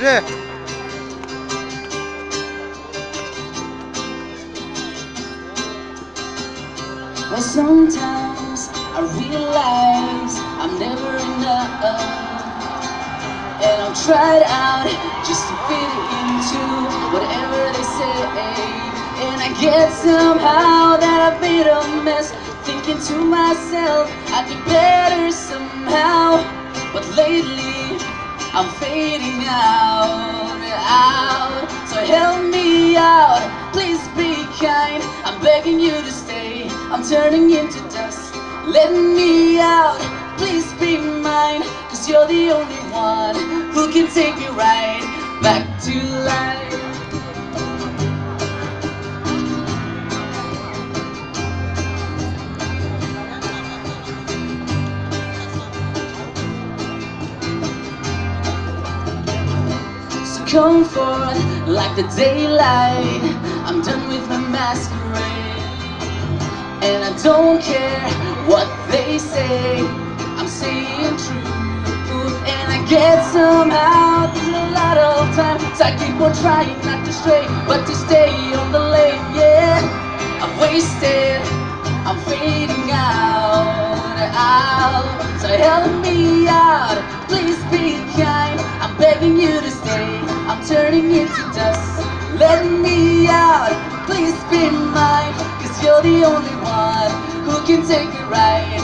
Yürü. Well, sometimes I realize I'm never enough, and I'm tried out just to fit into whatever they say. And I get somehow that I've made a mess, thinking to myself I'd be better somehow. But lately I'm fading out. So help me out, please be kind. I'm begging you to stay, I'm turning into dust. Let me out, please be mine, 'cause you're the only one who can take me right back to life. Come forth like the daylight, I'm done with my masquerade. And I don't care what they say, I'm saying truth. And I get somehow there's a lot of time, so I keep on trying not to stray, but to stay on the lane. Yeah, I've wasted, I'm fading out. So help me out, please be kind. I'm begging you to stay, I'm turning into dust. Let me out, please be mine, 'cause you're the only one who can take me right